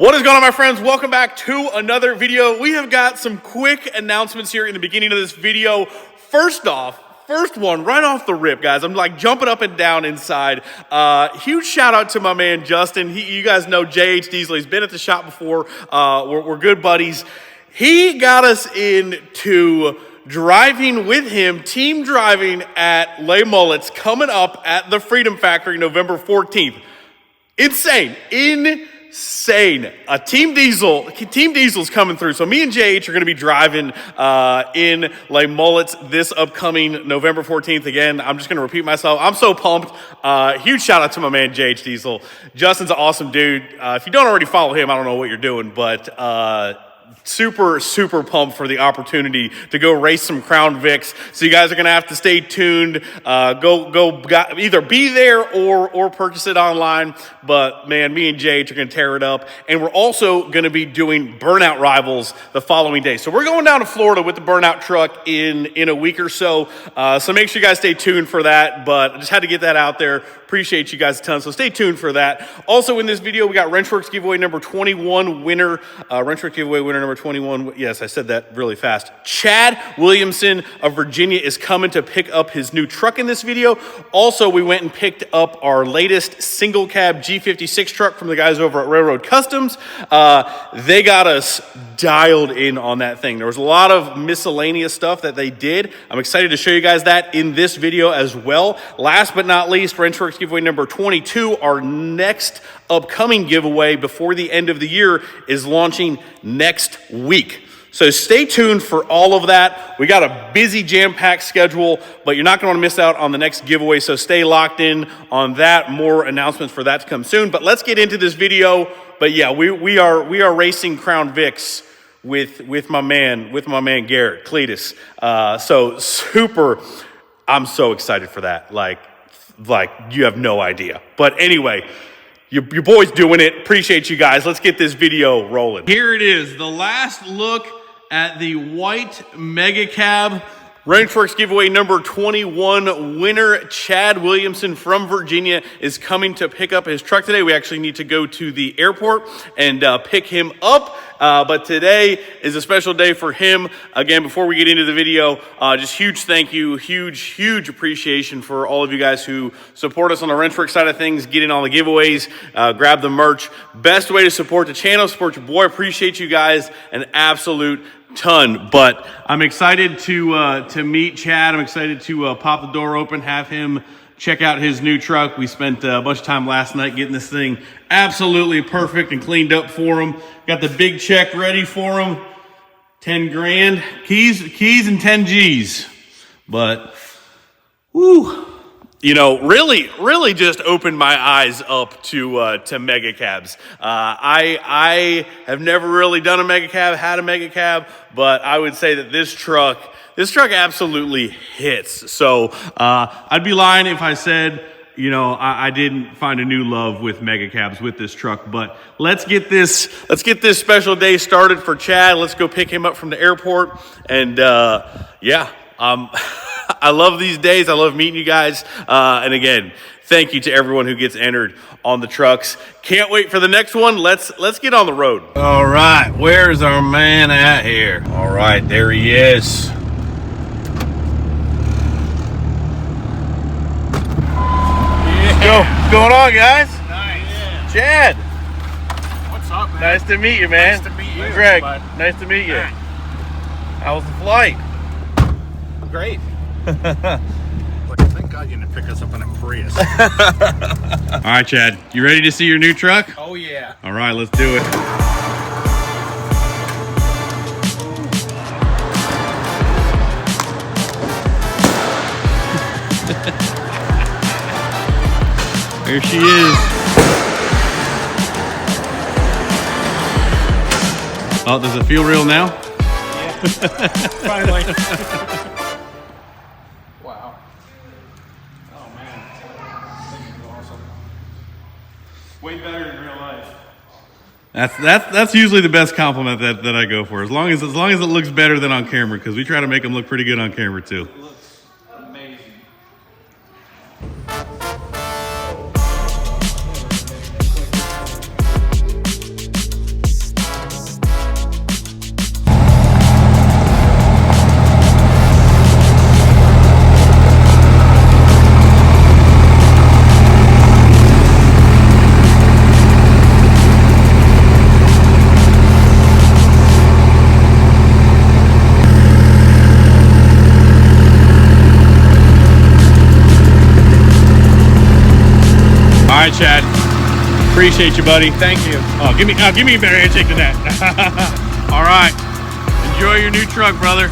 What is going on, my friends? Welcome back to another video. We have got some quick announcements here in the beginning of this video. First one right off the rip, guys. I'm like jumping up and down inside. Huge shout out to my man Justin. You guys know JH Diesel. He's been at the shop before. We're good buddies. He got us into driving with him, team driving at Les Mullets, coming up at the Freedom Factory November 14th. Insane. Team Diesel's coming through. So me and JH are going to be driving in Les Mullets this upcoming November 14th. Again, I'm just going to repeat myself. I'm so pumped. Huge shout out to my man JH Diesel. Justin's an awesome dude. If you don't already follow him, I don't know what you're doing, but super pumped for the opportunity to go race some Crown Vics. So you guys are gonna have to stay tuned. Either be there or purchase it online. But man, me and JH are gonna tear it up, and we're also gonna be doing Burnout Rivals the following day. So we're going down to Florida with the Burnout truck in a week or so. So make sure you guys stay tuned for that. But I just had to get that out there. Appreciate you guys a ton. So stay tuned for that. Also in this video, we got Wrenchworks giveaway number 21 winner. Wrenchworks giveaway winner number 21. Yes, I said that really fast. Chad Williamson of Virginia is coming to pick up his new truck in this video. Also, we went and picked up our latest single cab G56 truck from the guys over at Railroad Customs. They got us dialed in on that thing. There was a lot of miscellaneous stuff that they did. I'm excited to show you guys that in this video as well. Last but not least, Wrenchworks giveaway number 22, our next upcoming giveaway before the end of the year is launching next week. So stay tuned for all of that. We got a busy jam-packed schedule, but you're not going to want to miss out on the next giveaway. So stay locked in on that. More announcements for that to come soon. But let's get into this video. But yeah, we are racing Crown Vics with my man Garrett Cletus. I'm so excited for that. Like you have no idea. But anyway, your boy's doing it. Appreciate you guys. Let's get this video rolling. Here it is, the last look at the white Mega Cab. Wrenchworks giveaway number 21 winner Chad Williamson from Virginia is coming to pick up his truck today. We actually need to go to the airport and pick him up. But today is a special day for him. Again, before we get into the video, just huge thank you, huge appreciation for all of you guys who support us on the Wrenchworks side of things, get in all the giveaways, grab the merch. Best way to support the channel, support your boy. Appreciate you guys an absolute ton. But I'm excited to meet Chad. I'm excited to pop the door open, have him check out his new truck. We spent a bunch of time last night getting this thing absolutely perfect and cleaned up for him. Got the big check ready for him. 10 grand. Keys and 10 G's. But, whoo. You know, really just opened my eyes up to mega cabs. I have never really done a mega cab, had a mega cab, but I would say that this truck absolutely hits. So I'd be lying if I said, you know, I didn't find a new love with mega cabs with this truck. But let's get this special day started for Chad. Let's go pick him up from the airport. And I love these days. I love meeting you guys. And again, thank you to everyone who gets entered on the trucks. Can't wait for the next one. Let's get on the road. All right, where's our man at here? All right, there he is. What's going on, guys? Nice. Chad. What's up, man? Nice to meet you, man. Nice to meet you. Greg, Bud. nice to meet you. Right. How was the flight? Great. Thank God you didn't pick us up in a Prius. All right, Chad, you ready to see your new truck? Oh, yeah. All right, let's do it. There she is. Oh, does it feel real now? Yeah. Finally. Wow. Oh, man. This is awesome. Way better in real life. That's usually the best compliment that I go for. As long as it looks better than on camera, because we try to make them look pretty good on camera too. It looks amazing. right, Chad. Appreciate you, buddy. Thank you. Oh, give me a better handshake than that. All right. Enjoy your new truck, brother.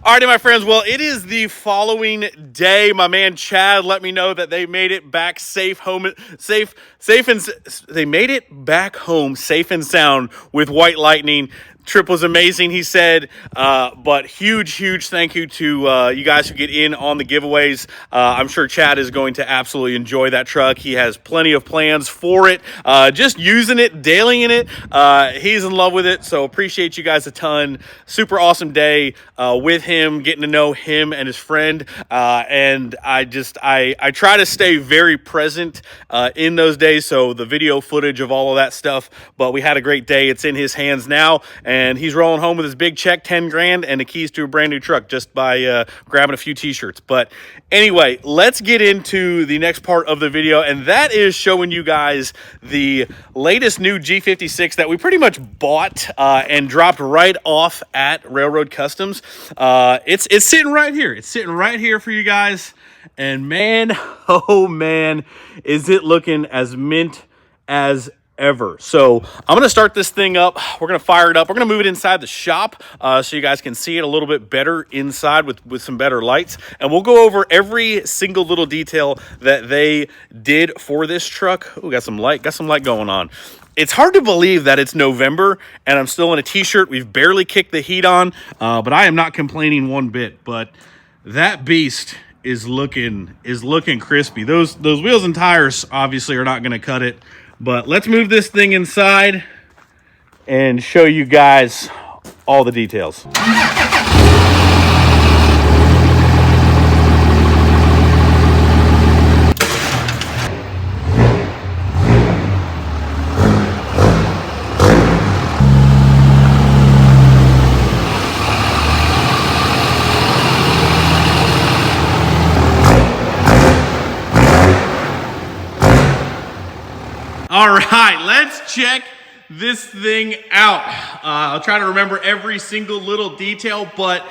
Alrighty, my friends. Well, it is the following day. My man Chad let me know that they made it back safe home, they made it back home safe and sound with White Lightning. Trip was amazing, he said, but huge thank you to you guys who get in on the giveaways. I'm sure Chad is going to absolutely enjoy that truck. He has plenty of plans for it, just using it, dailying it. He's in love with it, so appreciate you guys a ton. Super awesome day with him, getting to know him and his friend, and I try to stay very present in those days, so the video footage of all of that stuff, but we had a great day. It's in his hands now, and he's rolling home with his big check, 10 grand, and the keys to a brand new truck just by grabbing a few t-shirts. But anyway, let's get into the next part of the video, and that is showing you guys the latest new G56 that we pretty much bought and dropped right off at Railroad Customs. It's sitting right here. It's sitting right here for you guys, and man, oh man, is it looking as mint as ever. So I'm going to start this thing up. We're going to fire it up. We're going to move it inside the shop so you guys can see it a little bit better inside with some better lights. And we'll go over every single little detail that they did for this truck. Oh, got some light going on. It's hard to believe that it's November and I'm still in a t-shirt. We've barely kicked the heat on, but I am not complaining one bit. But that beast is looking crispy. Those wheels and tires obviously are not going to cut it. But let's move this thing inside and show you guys all the details. All right, let's check this thing out. I'll try to remember every single little detail, but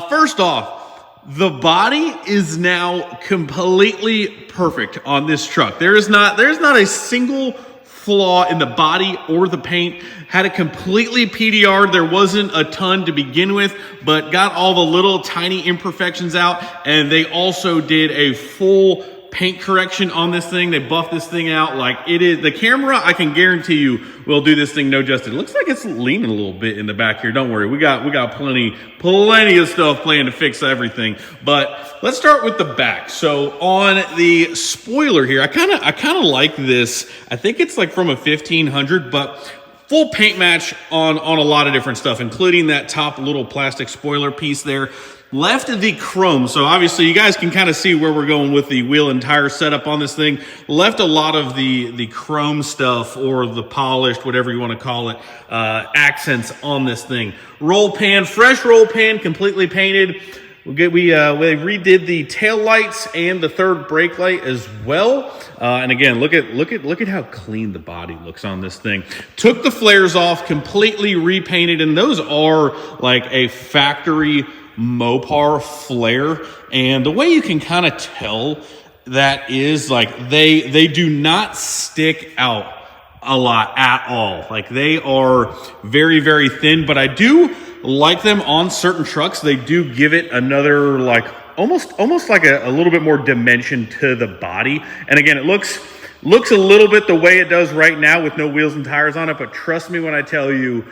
first off, the body is now completely perfect on this truck. There's not a single flaw in the body or the paint. Had it completely PDR'd. There wasn't a ton to begin with, but got all the little tiny imperfections out, and they also did a full paint correction on this thing. They buffed this thing out like it is. The camera, I can guarantee you, will do this thing no justice. It looks like it's leaning a little bit in the back here. Don't worry, we got plenty of stuff planned to fix everything. But let's start with the back. So on the spoiler here, I kind of like this. I think it's like from a 1500, but full paint match on a lot of different stuff, including that top little plastic spoiler piece there. Left the chrome, so obviously you guys can kind of see where we're going with the wheel and tire setup on this thing. Left a lot of the chrome stuff, or the polished, whatever you want to call it, accents on this thing. Roll pan, fresh roll pan, completely painted. We redid the tail lights and the third brake light as well. And again, look at how clean the body looks on this thing. Took the flares off, completely repainted, and those are like a factory Mopar flare. And the way you can kind of tell that is like they do not stick out a lot at all. Like they are very, very thin, but I do like them on certain trucks. They do give it another like almost like a little bit more dimension to the body. And again, it looks a little bit the way it does right now with no wheels and tires on it, but trust me when I tell you,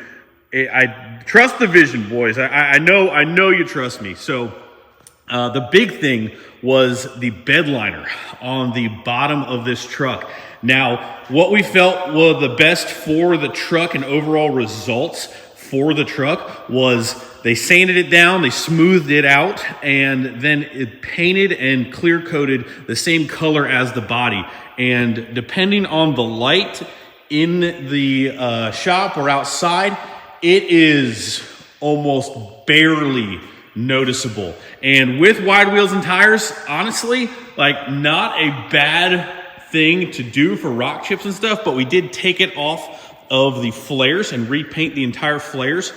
I trust the vision, boys. I know you trust me. So the big thing was the bed liner on the bottom of this truck. Now, what we felt was the best for the truck and overall results for the truck was they sanded it down, they smoothed it out, and then it painted and clear coated the same color as the body. And depending on the light in the shop or outside, it is almost barely noticeable. And with wide wheels and tires, honestly, like not a bad thing to do for rock chips and stuff, but we did take it off of the flares and repaint the entire flares.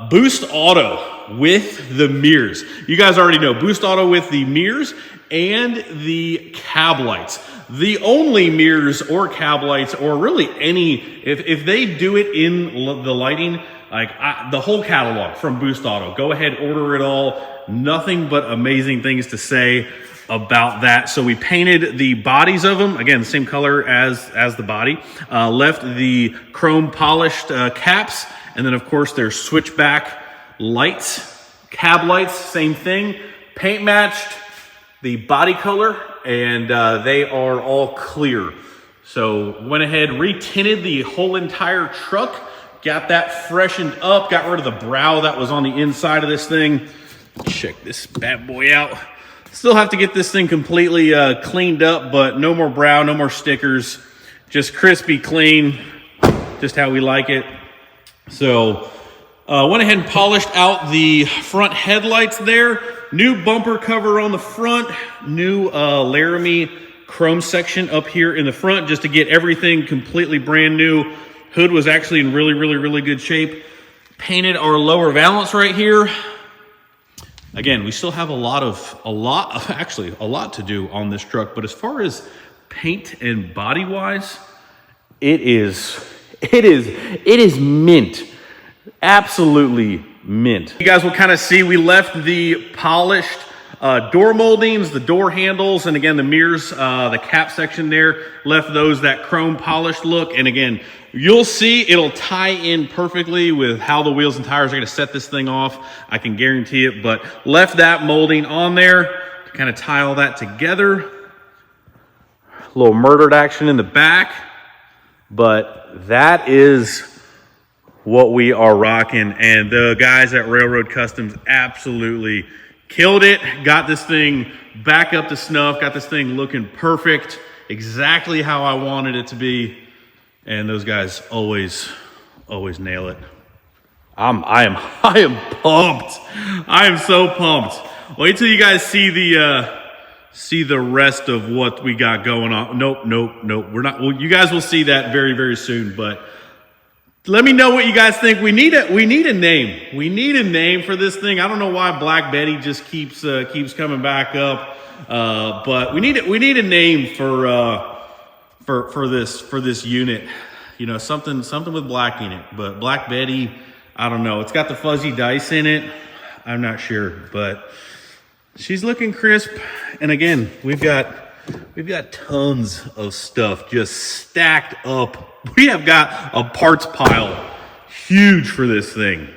Boost Auto with the mirrors. You guys already know Boost Auto with the mirrors and the cab lights. The only mirrors or cab lights, or really any, if they do it in the lighting, like the whole catalog from Boost Auto, go ahead, order it all. Nothing but amazing things to say about that. So we painted the bodies of them, again, the same color as the body, left the chrome polished caps, and then of course there's switchback lights, cab lights, same thing, paint matched the body color, and they are all clear. So went ahead, re-tinted the whole entire truck, got that freshened up, got rid of the brow that was on the inside of this thing. Check this bad boy out. Still have to get this thing completely cleaned up, but no more brow, no more stickers, just crispy clean, just how we like it. So went ahead and polished out the front headlights there. New bumper cover on the front, new Laramie chrome section up here in the front just to get everything completely brand new. Hood was actually in really good shape. Painted our lower valance right here. Again, we still have a lot to do on this truck, but as far as paint and body wise, it is mint. Absolutely mint. You guys will kind of see we left the polished door moldings, the door handles, and again, the mirrors, the cap section there, left those that chrome polished look. And again, you'll see it'll tie in perfectly with how the wheels and tires are going to set this thing off. I can guarantee it, but left that molding on there to kind of tie all that together. A little murdered action in the back, but that is what we are rocking. And the guys at Railroad Customs absolutely killed it. Got this thing back up to snuff, got this thing looking perfect, exactly how I wanted it to be. And those guys always nail it. I am pumped. I am so pumped. Wait till you guys see the rest of what we got going on. Nope. We're not. Well, you guys will see that very soon. But let me know what you guys think. We need a name. We need a name for this thing. I don't know why Black Betty just keeps coming back up. But we need a name for this unit, you know, something with black in it. But Black Betty, I don't know. It's got the fuzzy dice in it. I'm not sure, but she's looking crisp. And again, we've got tons of stuff just stacked up. We have got a parts pile huge for this thing,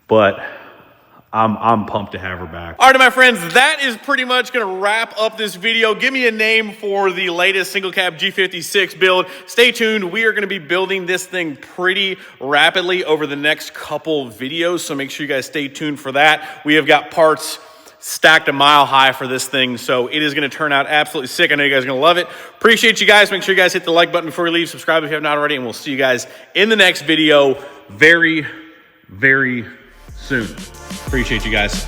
but I'm pumped to have her back. All right, my friends, that is pretty much going to wrap up this video. Give me a name for the latest single cab G56 build. Stay tuned. We are going to be building this thing pretty rapidly over the next couple videos, so make sure you guys stay tuned for that. We have got parts stacked a mile high for this thing, so it is going to turn out absolutely sick. I know you guys are going to love it. Appreciate you guys. Make sure you guys hit the like button before you leave. Subscribe if you have not already, and we'll see you guys in the next video very soon. Appreciate you guys.